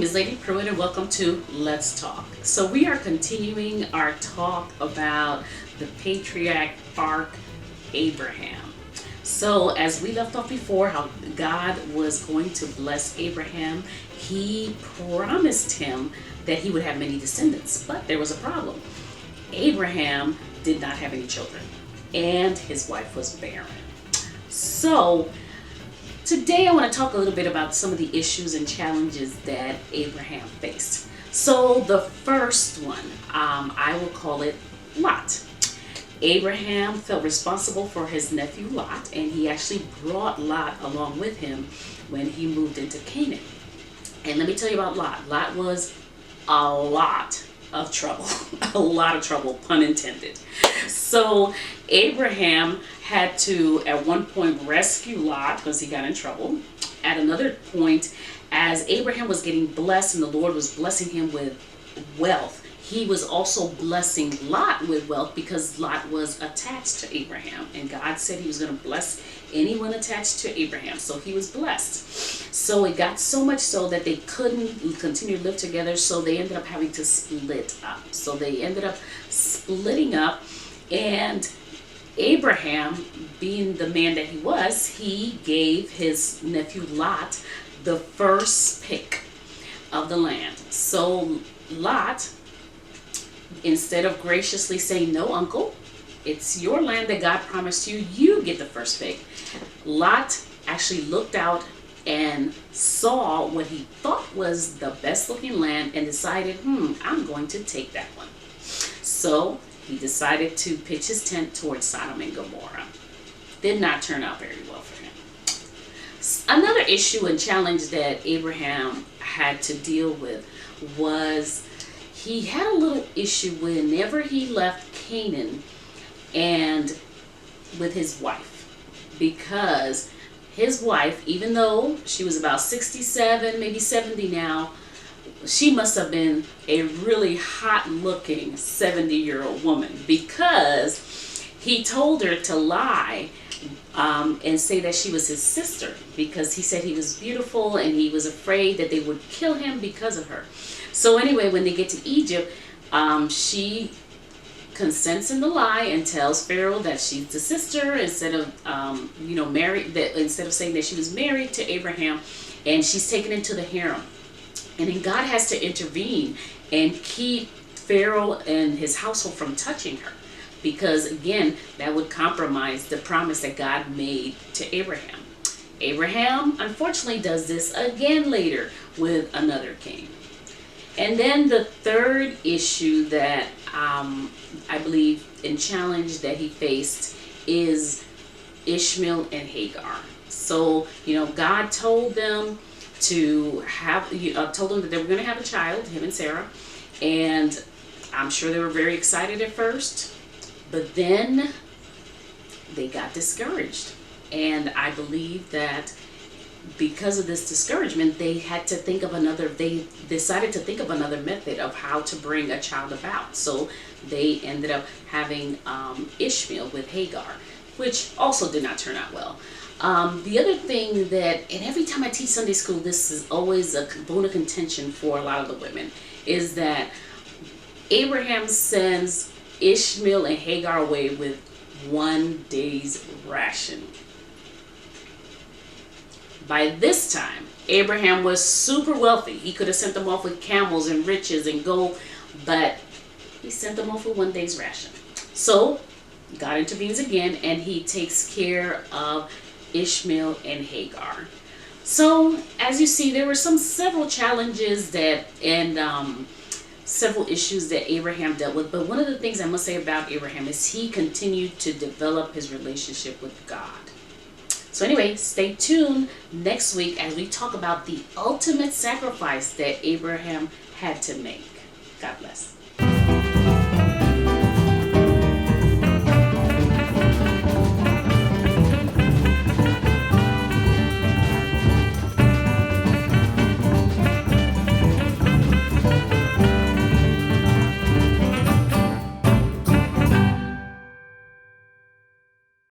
name is Lady Pruitt and welcome to Let's Talk. So we are continuing our talk about the patriarch Abraham. So as we left off before, how God was going to bless Abraham, he promised him that he would have many descendants, but there was a problem. Abraham did not have any children and his wife was barren. So today I want to talk a little bit about some of the issues and challenges that Abraham faced. So the first one, I will call it Lot. Abraham felt responsible for his nephew Lot, and he actually brought Lot along with him when he moved into Canaan. And let me tell you about Lot. Lot was a lot of trouble. A lot of trouble, pun intended. So Abraham had to at one point rescue Lot because he got in trouble. At another point, as Abraham was getting blessed and the Lord was blessing him with wealth, he was also blessing Lot with wealth because Lot was attached to Abraham, and God said he was going to bless anyone attached to Abraham, so he was blessed. So it got so much so that they couldn't continue to live together, so they ended up having to split up. So they ended up splitting up, and Abraham, being the man that he was, he gave his nephew Lot the first pick of the land. So Lot, instead of graciously saying, "No, uncle, it's your land that God promised you, you get the first pick," Lot actually looked out and saw what he thought was the best looking land and decided, I'm going to take that one. So he decided to pitch his tent towards Sodom and Gomorrah. Did not turn out very well for him. Another issue and challenge that Abraham had to deal with was he had a little issue whenever he left Canaan and with his wife, because his wife, even though she was about 67, maybe 70 now, she must have been a really hot looking 70-year-old woman, because he told her to lie and say that she was his sister, because he said he was beautiful and he was afraid that they would kill him because of her. So anyway, when they get to Egypt, she consents in the lie and tells Pharaoh that she's the sister instead of married, that instead of saying that she was married to Abraham, and she's taken into the harem. And then God has to intervene and keep Pharaoh and his household from touching her, because again, that would compromise the promise that God made to Abraham. Abraham unfortunately does this again later with another king. And then the third issue that I believe and challenge that he faced is Ishmael and Hagar. So, God told them to have, told them that they were going to have a child, him and Sarah. And I'm sure they were very excited at first, but then they got discouraged. And I believe that because of this discouragement, they decided to think of another method of how to bring a child about. So they ended up having Ishmael with Hagar, which also did not turn out well. The other thing that, and every time I teach Sunday school, this is always a bone of contention for a lot of the women, is that Abraham sends Ishmael and Hagar away with one day's ration. By this time, Abraham was super wealthy. He could have sent them off with camels and riches and gold, but he sent them off with one day's ration. So God intervenes again, and he takes care of Ishmael and Hagar. So as you see, there were several challenges and several issues that Abraham dealt with. But one of the things I must say about Abraham is he continued to develop his relationship with God. So anyway, stay tuned next week as we talk about the ultimate sacrifice that Abraham had to make. God bless.